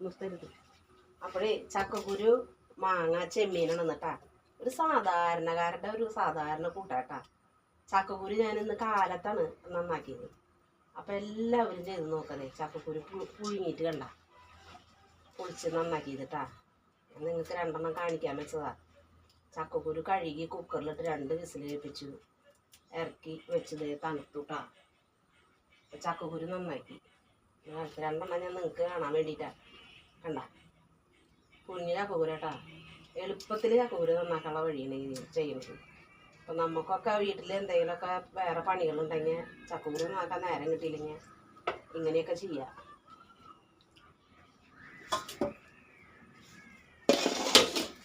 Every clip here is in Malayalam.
നിർത്തരുത്. അപ്പോഴേ ചക്കക്കുരു മാങ്ങ ചെമ്മീനാണ് എന്നിട്ടാ ഒരു സാധാരണ കൂട്ടാട്ടാ. ചക്കക്കുരു ഞാനിന്ന് കാലത്താണ് നന്നാക്കിയത്. അപ്പം എല്ലാവരും ചെയ്ത് നോക്കണേ. ചക്കക്കുരു പുഴുങ്ങിയിട്ട് കണ്ട പൊളിച്ച് നന്നാക്കിയതിട്ടാ. നിങ്ങൾക്ക് 2 കാണിക്കാൻ വെച്ചതാ. ചക്കക്കുരു കഴുകി കുക്കറിലിട്ട് 2 വിസിൽ കേൾപ്പിച്ചു ഇറക്കി വെച്ചത് തണുത്തുട്ടാ. ചക്കക്കുരു നന്നാക്കി 2 ഞാൻ നിങ്ങൾക്ക് കാണാൻ വേണ്ടിയിട്ടാ. കണ്ട പുഴുങ്ങിയ ചക്കക്കുരു കേട്ടാ. എളുപ്പത്തിൽ ചക്കക്കുരു നന്നാക്കാനുള്ള വഴിയാണ് ചെയ്യുന്നത്. അപ്പം നമുക്കൊക്കെ വീട്ടിൽ എന്തെങ്കിലുമൊക്കെ വേറെ പണികളുണ്ടെങ്കിൽ ചക്കക്കുരു നന്നാക്കാൻ നേരം കിട്ടിയില്ലെങ്കിൽ ഇങ്ങനെയൊക്കെ ചെയ്യാം.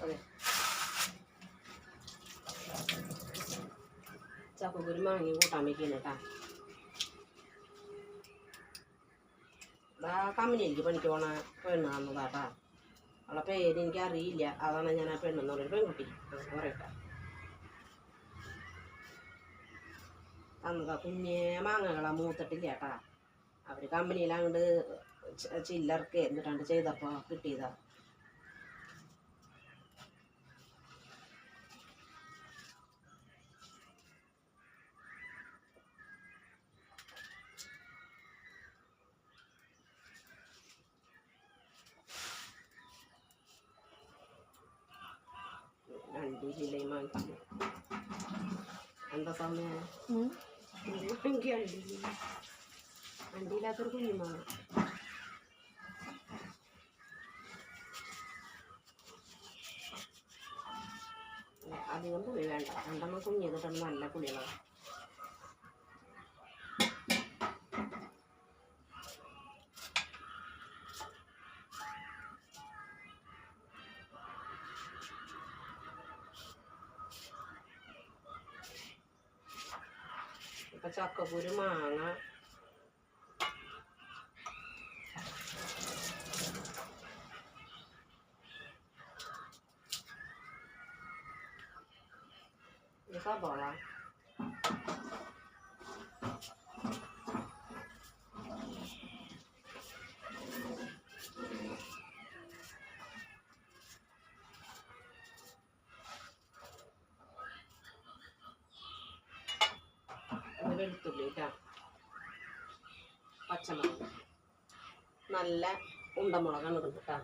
അതെ, ചക്കക്കുരു മാങ്ങി കൂട്ടാൻ വയ്ക്കുന്നു കേട്ടാ. കമ്പനിയിലേക്ക് പണിക്ക് പോണ പെണ്ണ് തന്നതാട്ടാ. അവളെ പേര് എനിക്ക് അറിയില്ല. അതാണ് ഞാൻ ആ പെണ്ണെന്ന് പറയുന്നത്. പെൺകുട്ടി പറയട്ടെ തന്നതാ. കുഞ്ഞേ മാങ്ങകളാ, മൂത്തിട്ടില്ല കേട്ടാ. അവർ കമ്പനിയിലങ്ങോട്ട് ചില്ലർക്ക് എന്നിട്ടാണ്ട് ചെയ്തപ്പോൾ കിട്ടിയതാ. വണ്ടിയില്ലേ വാങ്ങിച്ചു. എന്താ സമയം? വണ്ടിയില്ലാത്തൊരു കുഞ്ഞുമാണ്. അധികം പുളി വേണ്ട. 2 കുഞ്ഞിട്ടിട്ട് നല്ല പുളികളാണ്. ഇപ്പം ചക്കക്കുരു മാങ്ങ സബോള വെളുത്തുള്ളി കേട്ടോ, പച്ചമുളക്, നല്ല ഉണ്ടമുളകാണ് ഇത് കേട്ടോ.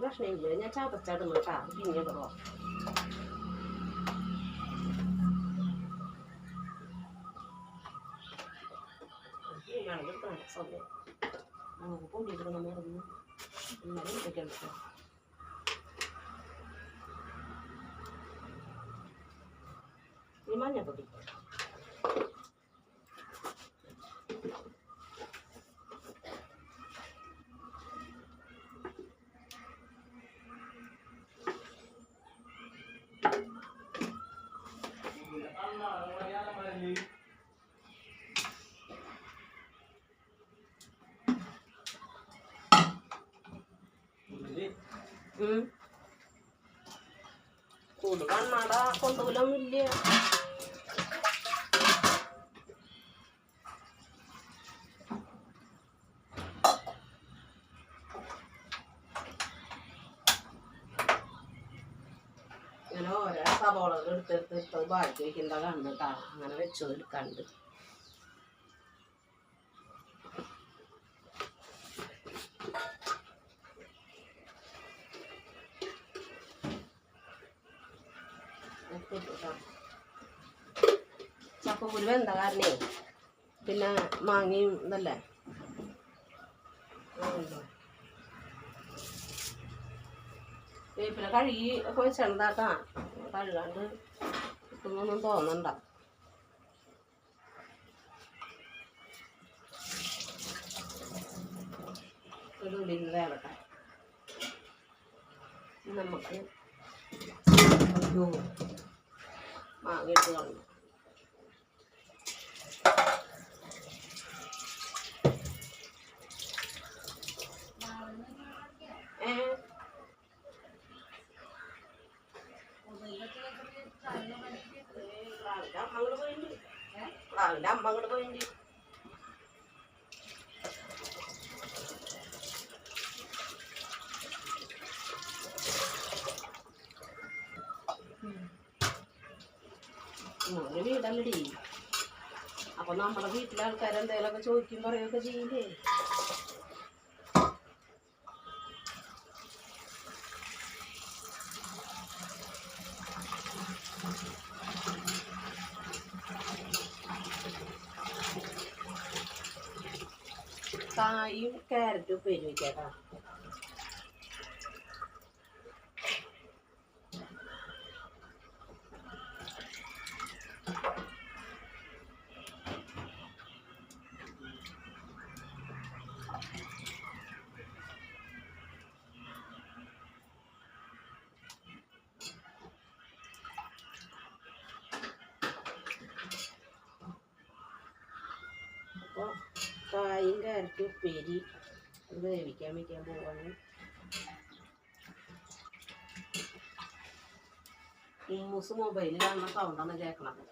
പ്രശ്നമില്ല, ഞാൻ ചതച്ചിടുന്നു കേട്ടോ. പിന്നീടോ സമയം നമുക്ക് പൊടിയെടുക്കണം. മറന്നു എന്നാലും ഇതൊക്കെയാണ് കേട്ടോ. ഈ മഞ്ഞപ്പൊടി കൂട് കണ്ണാട കൊണ്ടുപോലൊന്നുമില്ല. ഇങ്ങനെ ഓരോ സവോളകൾ എടുത്തെടുത്ത് ബാക്കി വയ്ക്കേണ്ട കണ്ടിട്ടാ. അങ്ങനെ വെച്ചത് എടുക്കാണ്ട് ചക്കക്കുരു എന്താ കാരണേ പിന്നെ മാങ്ങയും ഇതല്ലേ. വേപ്പില കഴുകി ഒക്കെ വെച്ചെന്താട്ടാ. കഴുകാണ്ട് കിട്ടുന്നൊന്നും തോന്നണ്ട. ഉള്ളിൽ നിന്ന് വേവട്ടെ. നമുക്ക് അയ്യോ മാങ്ങ എടുത്ത് കളഞ്ഞു. രാവിലെ അമ്മ അങ്ങോട്ട് പോയിട്ടുണ്ട്. ഒരു വീടല്ലടി. അപ്പൊ നമ്മുടെ വീട്ടിലെ ആൾക്കാർ എന്തെങ്കിലുമൊക്കെ ചോദിക്കും പറയുകയൊക്കെ ചെയ്യില്ലേ. കായും ക്യാരറ്റും ഉപ്പേരി വയ്ക്കാട്ടാ. അപ്പോൾ കായും ക്യാരറ്റും ഉപ്പേരി വേവിക്കാൻ വയ്ക്കാൻ പോവാണ്. ഉമ്മൂസ് മൊബൈലിൽ കാണുന്ന സൗണ്ടാണ് കേൾക്കണത്.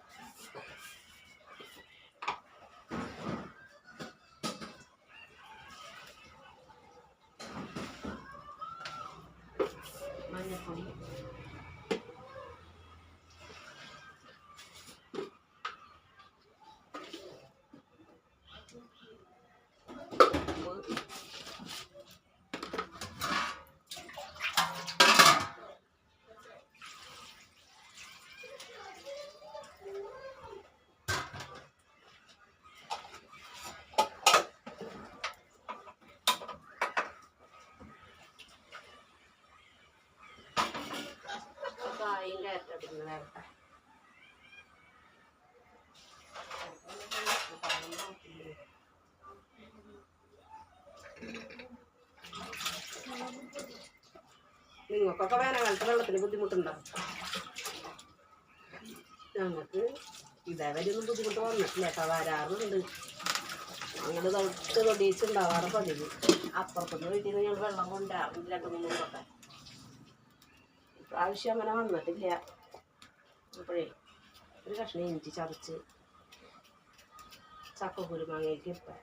മഞ്ഞപ്പൊടി, കായും ക്യാരറ്റും ഇടുന്ന വേവട്ടെ. നിങ്ങൾക്കൊക്കെ വേനൽക്കാലത്ത് വെള്ളത്തിന് ബുദ്ധിമുട്ടുണ്ടോ? ഞങ്ങൾക്ക് ഇതേവരെയൊന്നും ബുദ്ധിമുട്ട് വന്നിട്ടില്ല കേട്ടോ. വരാറുണ്ട്. അങ്ങനെ തൊടിയിച്ചുണ്ടാവാറ് പതിവ്. അപ്പുറത്തുനിന്ന് വീട്ടിൽ നിന്ന് ഞങ്ങൾ വെള്ളം കൊണ്ടുവരാറുണ്ട് 2-3 ദിവസമൊക്കെ. ഇപ്രാവശ്യം അങ്ങനെ വന്നിട്ടില്ല. അപ്പോഴേ ഒരു കഷ്ണം ഇഞ്ചി ചതച്ച് ചക്കക്കുരുമാങ്ങയ്ക്ക് ഇപ്പം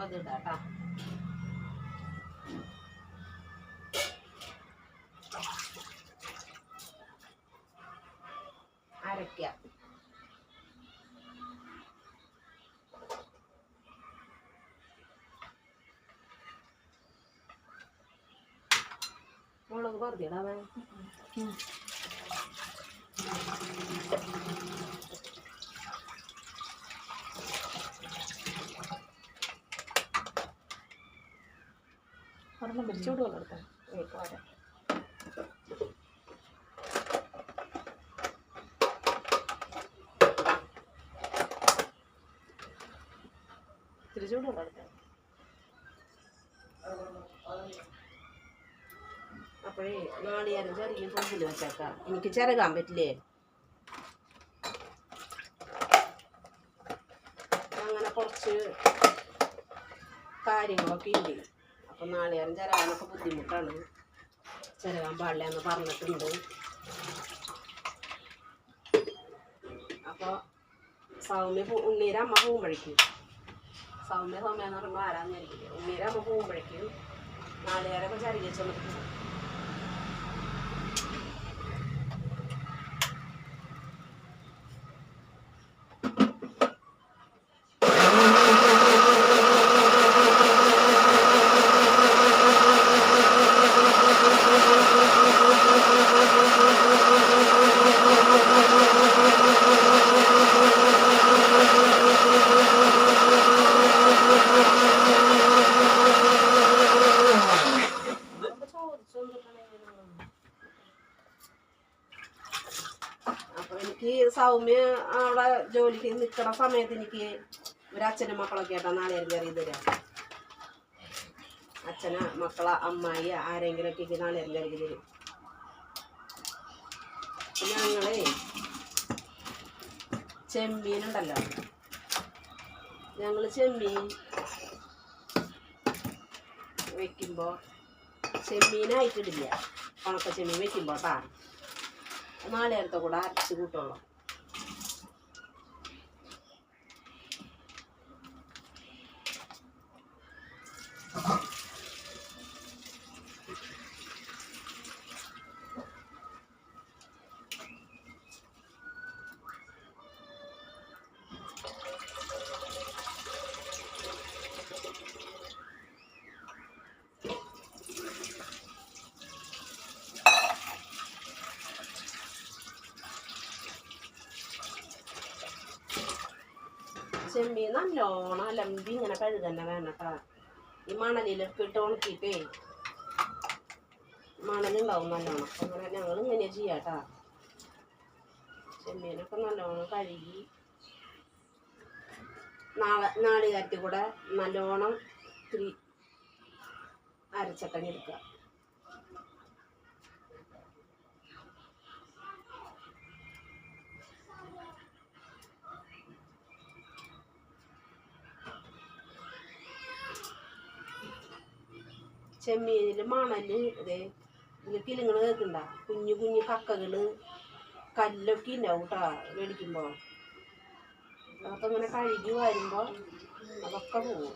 അതിടാട്ടാ. അരയ്ക്കുക. മുളക് പറഞ്ഞിടാവേ. ഒരെണ്ണം പിരിച്ചുവിടുക എടുത്ത പോരാ. തിരിച്ചുവിടുക എടുത്ത. അപ്പോഴേ നാളികേരം ചെറിയ പൊമ്പിൽ വെച്ചേക്കാം. എനിക്ക് ചിരകാൻ പറ്റില്ലേ. അങ്ങനെ കുറച്ച് കാര്യങ്ങളൊക്കെ ഉണ്ട്. അപ്പം നാളികേരം ചിരകാനൊക്കെ ബുദ്ധിമുട്ടാണ്. ചിരകാൻ പാടില്ല എന്ന് പറഞ്ഞിട്ടുണ്ട്. അപ്പോൾ ഉണ്ണീരമ്മ പോകുമ്പോഴേക്കും സൗമ്യ എന്ന് പറയുമ്പോൾ ആരാന്ന് അറിയില്ല. ഉണ്ണീരമ്മ പോകുമ്പോഴേക്കും നാളികേരമൊക്കെ ചിരകി വെച്ചൊന്ന് പോകും. എനിക്ക് സൗമ്യ അവിടെ ജോലിക്ക് നിൽക്കുന്ന സമയത്ത് എനിക്ക് ഒരച്ഛനും മക്കളൊക്കെ ആയിട്ടാണ് നാളെ കയറി തരാം. അച്ഛന് മക്കളെ അമ്മായി ആരെങ്കിലുമൊക്കെ എനിക്ക് നാളെ കയറി തരും. ഞങ്ങളെ ചെമ്മീനുണ്ടല്ലോ, ഞങ്ങൾ ചെമ്മീൻ വെക്കുമ്പോൾ ചെമ്മീനായിട്ടിടില്ല. ഉണക്ക ചെമ്മീൻ വെക്കുമ്പോൾ കേട്ടാ നാളേരത്തെ കൂടെ അരച്ച് കൂട്ടുള്ളൂ. ചെമ്മീൻ നല്ലോണം അലമ്പി ഇങ്ങനെ കഴുകന്നെ വേണം കേട്ടാ. ഈ മണലിലൊക്കെ ഇട്ട് ഉണക്കിയിട്ടേ മണലുണ്ടാവും നല്ലോണം. അങ്ങനെ ഞങ്ങൾ ഇങ്ങനെ ചെയ്യാട്ടാ. ചെമ്മീനൊക്കെ നല്ലോണം കഴുകി നാളികേരത്തിൽ കൂടെ നല്ലോണം ഇത്തിരി അരച്ചട്ടങ്ങ് എടുക്കുക. ചെമ്മീനിൽ മണല് ഇതേ ഇതിലേക്ക് നിങ്ങൾ കേൾക്കണ്ട, കുഞ്ഞു കുഞ്ഞു കക്കകള് കല്ലൊക്കെ ഉണ്ടാവും കേട്ടാ മേടിക്കുമ്പോൾ. അതൊക്കെ ഇങ്ങനെ കഴുകി വരുമ്പോൾ അതൊക്കെ പോകും.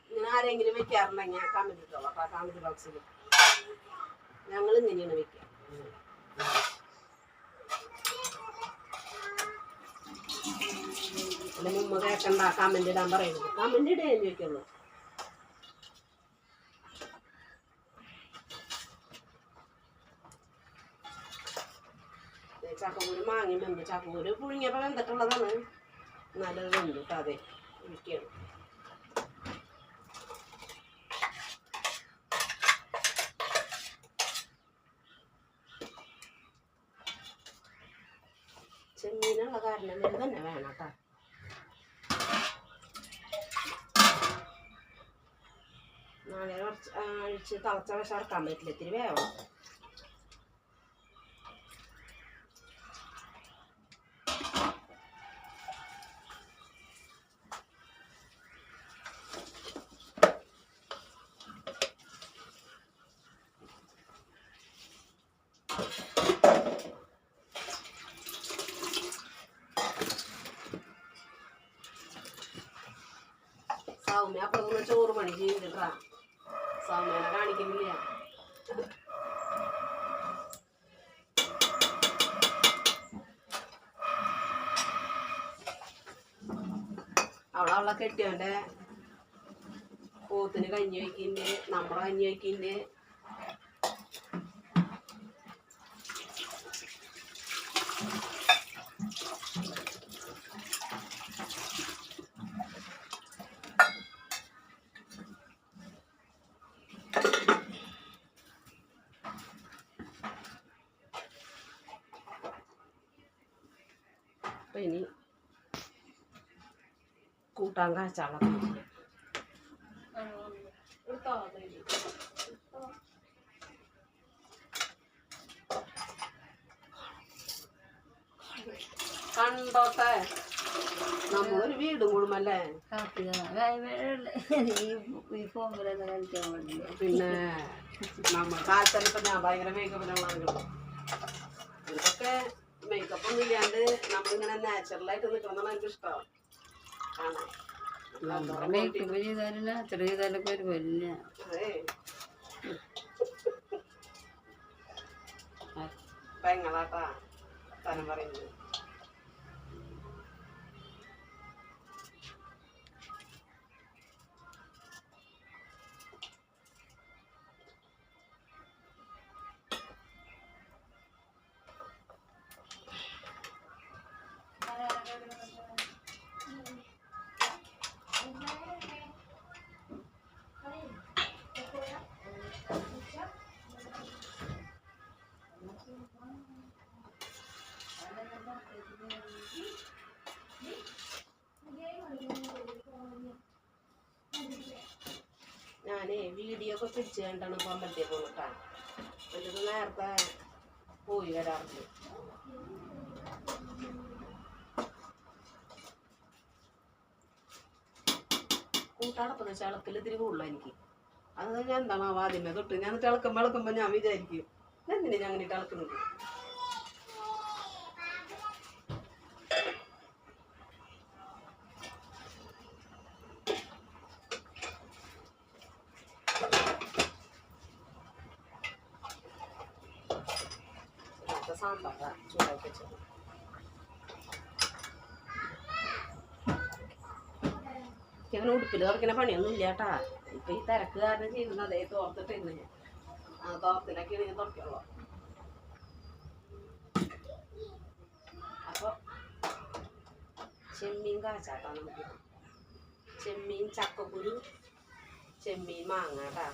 ഇങ്ങനെ ആരെങ്കിലും വെക്കാറുണ്ടെങ്കിൽ കമന്റ് ഇട്ടോളൂ അപ്പൊ കമന്റ് ബോക്സിൽ. ഞങ്ങൾ ഇങ്ങനെയാണ് വെക്കുക. അല്ല മുമ്പ് കേൾക്കണ്ട കമന്റ് ഇടാൻ പറയുന്നത്. കമന്റ് ഇടേന്ന് ചോദിക്കുള്ളൂ. ചക്കക്കൂര് മാങ്ങി വെന്ത്, ചക്കക്കൂര് പുഴുങ്ങിയപ്പോൾ വെന്തിട്ടുള്ളതാണ്. നല്ലത് വെന്തു കേട്ടോ. അതെ ഇരിക്കുകയാണ്. ചെമ്മീനുള്ള കാരണം ഇത് തന്നെ വേണം കേട്ടോ. നാളെ കുറച്ച് അഴിച്ച് തിളച്ച വശം ഇറക്കാൻ പറ്റില്ല, ഇത്തിരി വേണം. സൗമ്യ അപ്പുറത്തുനിന്ന് ചോറ് പണി ചെയ്തിട്ടാ. സൗമ്യനെ കാണിക്കുന്നില്ല. അവളെ കെട്ടിയവൻ്റെ പോത്തിന് കഞ്ഞി വയ്ക്കുന്നുണ്ട്, നമ്മളെ കഞ്ഞി വയ്ക്കുന്നുണ്ട്. അപ്പം ഇനി കൂട്ടാൻ കാച്ചാളെ കണ്ടോട്ടെ. നമ്മളൊരു വീടും കൂടുമല്ലേ. പിന്നെ നമ്മൾ കാലത്തല്ല. ഞാൻ ഭയങ്കര മേക്കപ്പിനുള്ളതാണ്. ഇതൊക്കെ മേക്കപ്പ് ഒന്നും ഇല്ലാണ്ട് നമ്മളിങ്ങനെ നാച്ചുറലായിട്ട് നിൽക്കണമെന്നാണ് എനിക്ക് ഇഷ്ടമാണ് കാണാൻ. മേക്കപ്പ് ചെയ്താലും നാച്ചുറൽ ചെയ്താലൊക്കെ ഒരു വലിയ പെങ്ങളാട്ടാ തനം പറയുന്നത്. നോമ്പൊക്കെ പിടിച്ച് കഴിഞ്ഞിട്ടാണ് ഇപ്പം അമ്പലത്തിൽ പോന്നിട്ടാ. എന്നിട്ട് നേരത്തെ പോയി വരാറുണ്ട്. കൂട്ടാടപ്പം വെച്ചാൽ ഇളക്കൽ ഇത്തിരി കൂടുതലാണ് എനിക്ക്. അത് ഞാൻ എന്താണ് ആദ്യമേ തൊട്ട് ഞാൻ ഇളക്കുമ്പോൾ ഞാൻ വിചാരിക്കും എന്തിനാ ഞാൻ അങ്ങനെ ഇളക്കുന്നത്. സാമ്പാറാ ചൂടാക്കി വെച്ചത്. ഇങ്ങനെ ഉടുപ്പിൽ തുറക്കുന്ന പണിയൊന്നും ഇല്ല കേട്ടാ. ഇപ്പൊ ഈ തിരക്ക് കാരണം ചെയ്യുന്നത് അതേ തോർത്തിട്ടിരുന്നു ഞാൻ. ആ തോർത്തിലൊക്കെയാണ് ഞാൻ തുറക്കുള്ളൂ. അപ്പൊ ചെമ്മീൻ കാച്ചാട്ടാ നമുക്ക്. ചെമ്മീൻ ചക്കക്കുരു, ചെമ്മീൻ മാങ്ങ കേട്ടാ.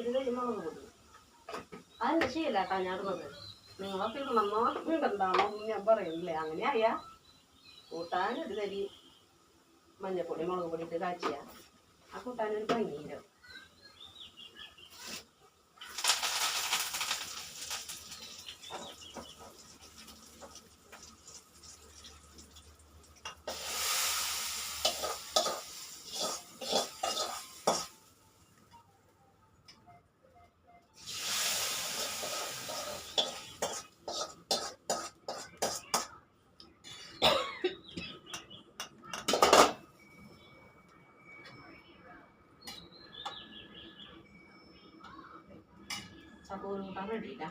ഇത് മുളക് പൊടി അതെന്താ ശീലാട്ടാ ഞാൻ ഇടുന്നത്. നിങ്ങളൊക്കെ ഇടണമെന്നോ ഇടണ്ടാണോ ഞാൻ പറയുന്നില്ലേ. അങ്ങനെ ആയാ കൂട്ടാൻ ഒരു തരി മഞ്ഞപ്പൊടി മുളക് പൊടി ഇട്ട് കാച്ചിയ ആ കൂട്ടാനൊരു ഭംഗിയില്ല. ചക്കക്കുരു കൂട്ടാൻ റെഡിയില്ല.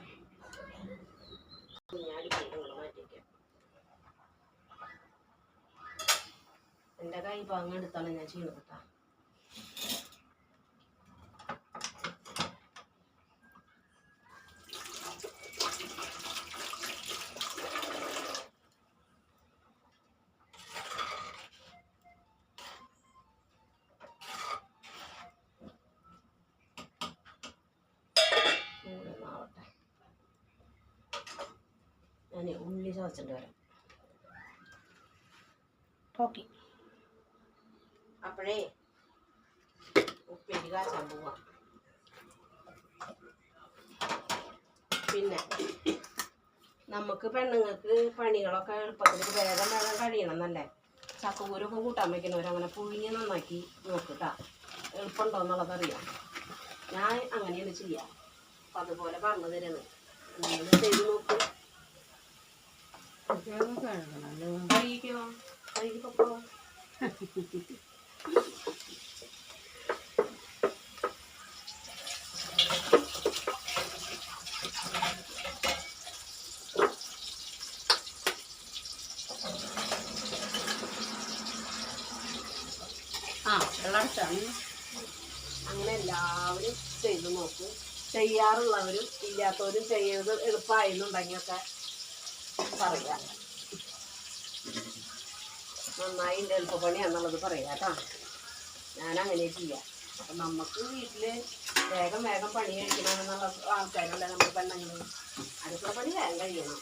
മാറ്റിക്കാം. എൻ്റെ കൈ പാങ്ങ് എടുത്താണ് ഞാൻ ചെയ്യുന്നത് കേട്ടാ. ഞാൻ ഉള്ളി ചതച്ചിട്ട് വരാം. ഓക്കെ. അപ്പോഴേ ഉപ്പേരി കാച്ചാൻ പോവാം. പിന്നെ നമുക്ക് പെണ്ണുങ്ങൾക്ക് പണികളൊക്കെ എളുപ്പത്തിൽ വേഗം കഴിയണം എന്നല്ലേ. ചക്കക്കൂരൊക്കെ കൂട്ടാൻ വയ്ക്കുന്നവരങ്ങനെ പുഴുങ്ങി നന്നാക്കി നോക്കിട്ടാ എളുപ്പമുണ്ടോ എന്നുള്ളതറിയാം. ഞാൻ അങ്ങനെയാണ് ചെയ്യുക. അപ്പം അതുപോലെ പറഞ്ഞു തരുന്നത് നിങ്ങൾ ചെയ്ത് നോക്കും. കഴിക്കോ കഴിക്കപ്പോ അങ്ങനെ എല്ലാവരും ചെയ്ത് നോക്കും. ചെയ്യാറുള്ളവരും ഇല്ലാത്തവരും ചെയ്യത് എളുപ്പമായിരുന്നുണ്ടെങ്കിലൊക്കെ പറയാം. നന്നായി എൻ്റെ എളുപ്പപ്പണിയാണെന്നുള്ളത് പറയാം കേട്ടോ. ഞാനങ്ങനെ ചെയ്യാം. അപ്പം നമുക്ക് വീട്ടിൽ വേഗം വേഗം പണി കഴിക്കണമെന്നുള്ള ആൾക്കാരല്ല നമ്മൾ പെണ്ണുങ്ങൾ. അടുക്കള പണി വേഗം കഴിയണം.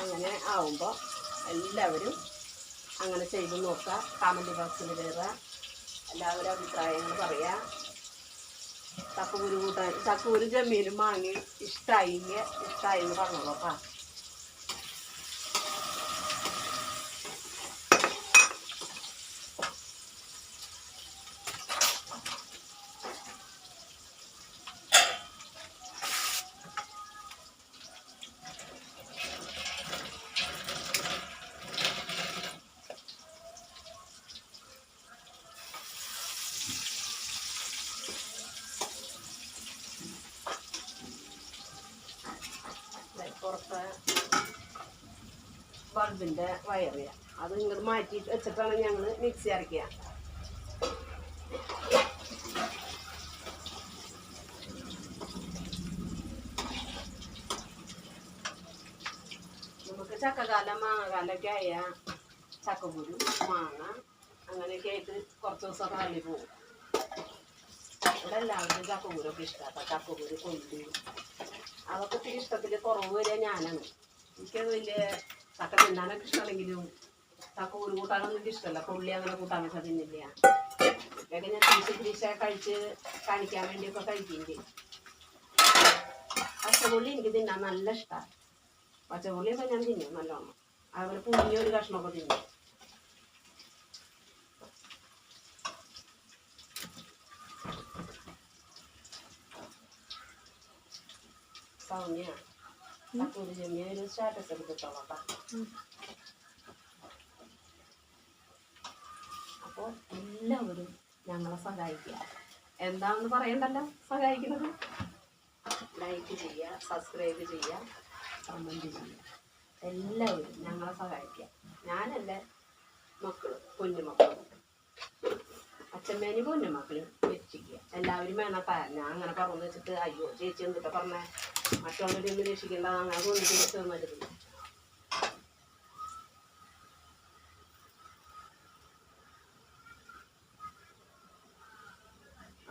അങ്ങനെ ആവുമ്പോൾ എല്ലാവരും അങ്ങനെ ചെയ്ത് നോക്കുക. കമൻറ്റ് ബോക്സിൽ കയറുക, എല്ലാവരും അഭിപ്രായങ്ങൾ പറയുക. ചക്കക്കുരു കൂട്ടാൻ ചക്കക്കുരു ചെമ്മീനും വാങ്ങി ഇഷ്ടമായിന്ന് പറഞ്ഞോളൂ കേട്ടോ. പുറത്തെ ബൾബിൻ്റെ വയറിയ അത് ഇങ്ങോട്ട് മാറ്റി വെച്ചിട്ടാണ് ഞങ്ങൾ മിക്സി അരയ്ക്കുക. നമുക്ക് ചക്കക്കാലം മാങ്ങക്കാലമൊക്കെ ആയ ചക്കക്കുരു മാങ്ങ അങ്ങനെയൊക്കെ ആയിട്ട് കുറച്ച് ദിവസമൊക്കെ തള്ളി പോകും. ഇവിടെ എല്ലാവർക്കും ചക്കക്കുരൊക്കെ ഇഷ്ടമാണ്. ചക്കക്കുരു കൊല്ലി അതൊക്കെ ഇത്തിരി ഇഷ്ടത്തിൽ കുറവ് വരിക ഞാനാണ്. എനിക്കത് വലിയ ചക്ക തിന്നാനൊക്കെ ഇഷ്ടമല്ലെങ്കിലും ചക്കക്കുരു കൂട്ടാനൊന്നും എനിക്ക് ഇഷ്ടമല്ല. കൊള്ളി അങ്ങനെ കൂട്ടാൻ വെച്ചാൽ തിന്നില്ല. ഇതൊക്കെ ഞാൻ തിരിച്ച് കഴിച്ച് കാണിക്കാൻ വേണ്ടിയൊക്കെ കഴിക്കുന്നുണ്ട്. പച്ചക്കൊള്ളി എനിക്ക് തിന്നാൻ നല്ല ഇഷ്ടമാണ്. പച്ചക്കൊള്ളിയൊക്കെ ഞാൻ തിന്നും നല്ലോണം. അതുപോലെ പുളിയ ഒരു കഷ്ണമൊക്കെ തിന്നും. സൗമ്യ ചക്കൂരി ചെമ്മിയ ഒരു സ്റ്റാറ്റസ് എടുത്തിട്ടോളാം കേട്ടോ. അപ്പോൾ എല്ലാവരും ഞങ്ങളെ സഹായിക്കുക. എന്താണെന്ന് പറയണ്ടല്ലോ സഹായിക്കുന്നത്. ലൈക്ക് ചെയ്യുക, സബ്സ്ക്രൈബ് ചെയ്യുക, കമൻറ്റ് ചെയ്യുക. എല്ലാവരും ഞങ്ങളെ സഹായിക്കുക. ഞാനല്ലേ മക്കളും കുഞ്ഞുമക്കളും അച്ഛമ്മേനും പൊന്നുമക്കളും രക്ഷിക്കുക. എല്ലാവരും വേണട്ടാ. ഞാൻ അങ്ങനെ പറഞ്ഞു വെച്ചിട്ട് അയ്യോ ചേച്ചി എന്തിട്ട് പറഞ്ഞേ മറ്റുള്ളവരൊന്നും രക്ഷിക്കേണ്ട അങ്ങനെ കൊണ്ട് തീർന്നിട്ടില്ല.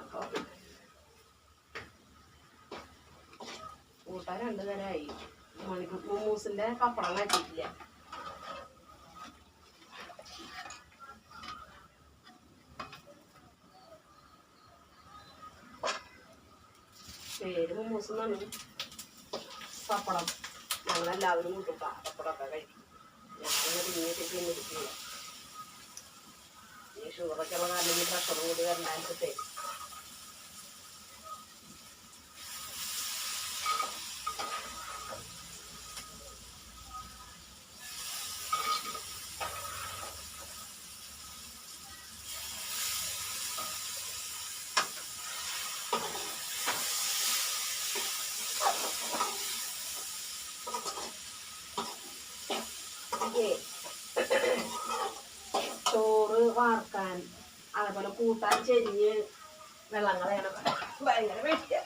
അപ്പോൾ കൂട്ടാൻ 2 തരമായി. മൂസിൻ്റെ പപ്പടം കാറ്റിയിട്ടില്ല. പേര് മൂസ് എന്നാണ്. പപ്പടം ഞങ്ങളെല്ലാവരും കൂട്ടുക. പപ്പടമൊക്കെ കഴിക്കും. ഞാനങ്ങനെ തിന്നിട്ടില്ല. ഈ ഷുഗറൊക്കെ ഉള്ള കാരണം ഈ ഭക്ഷണം കൂടി വരണ്ടാൻസിട്ടേ ചോറ് വാർക്കാൻ അതേപോലെ കൂട്ടാൻ ചെരിഞ്ഞ് വെള്ളം കളയണം. ഭയങ്കര പേടിയ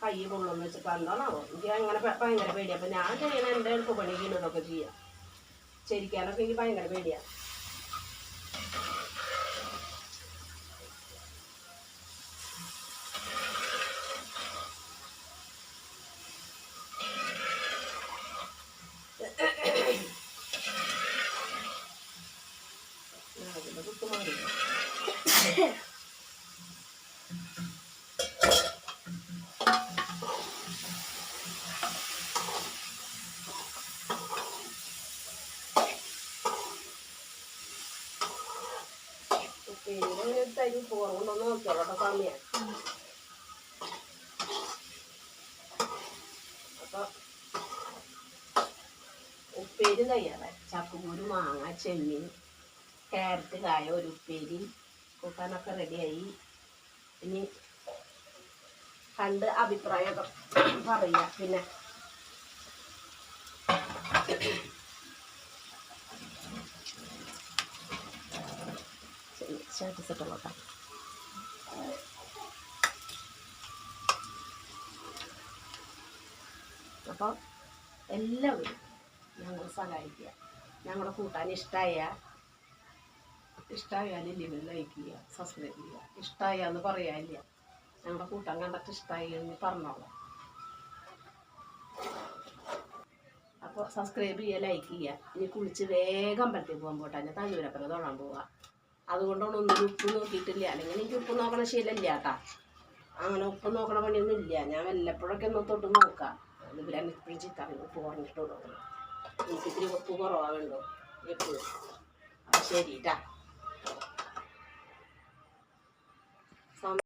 കൈ കൊള്ളുമെന്ന് വെച്ചിട്ട് എന്താണാവോ എനിക്ക് അങ്ങനെ ഭയങ്കര പേടിയാണ്. അപ്പം ഞാൻ ചെയ്യണ എൻ്റെ എളുപ്പപ്പണിക്ക് ഇതൊക്കെ ചെയ്യാം. ചെരിക്കാനൊക്കെ എനിക്ക് ഭയങ്കര പേടിയാണ്. പിന്നെ തരി പോറുകൊണ്ടൊന്ന് നോക്കിയോളട്ടെ സമയം. അപ്പം ഉപ്പേരി തയ്യാറായി. ചക്കക്കുരു മാങ്ങ ചെമ്മീൻ ക്യാരറ്റ് കായ ഒരു ഉപ്പേരി കൂട്ടാനൊക്കെ റെഡിയായി. ഇനി കണ്ട് അഭിപ്രായമൊക്കെ പറയുക. പിന്നെ സ്റ്റാറ്റസിട്ടുള്ള അപ്പോൾ എല്ലാവരും ഞങ്ങൾ സഹായിക്കുക. ഞങ്ങളുടെ കൂട്ടാൻ ഇഷ്ടമായാലില്ല ലൈക്ക് ചെയ്യുക, സബ്സ്ക്രൈബ് ചെയ്യുക. ഇഷ്ടമായാന്ന് പറയാനില്ല, ഞങ്ങളുടെ കൂട്ടാൻ കണ്ടിട്ട് ഇഷ്ടമായി എന്ന് പറഞ്ഞോളാം. അപ്പോൾ സബ്സ്ക്രൈബ് ചെയ്യുക, ലൈക്ക് ചെയ്യുക. ഇനി കുളിച്ച് വേഗം അമ്പലത്തിൽ പോകാൻ പോട്ടെ, ഞാൻ തഴൂരപ്പനെ തൊഴാൻ പോവുക. അതുകൊണ്ടാണ് ഒന്നും ഉപ്പ് നോക്കിയിട്ടില്ല. അല്ലെങ്കിൽ എനിക്ക് ഉപ്പ് നോക്കണ ശീലമില്ല കേട്ടാ. അങ്ങനെ ഉപ്പ് നോക്കണ പണിയൊന്നും ഇല്ല. ഞാൻ വല്ലപ്പോഴൊക്കെ ഒന്ന് തൊട്ട് നോക്കാം. അത് ഇവരെ എപ്പോഴും ചിത്താണ് ഉപ്പ് കുറഞ്ഞിട്ട് കൊടുക്കണം. എനിക്ക് ഇത്തിരി ഉപ്പ് കുറവാകുണ്ടോ എപ്പോഴും. അപ്പം ശരി കേട്ടാ.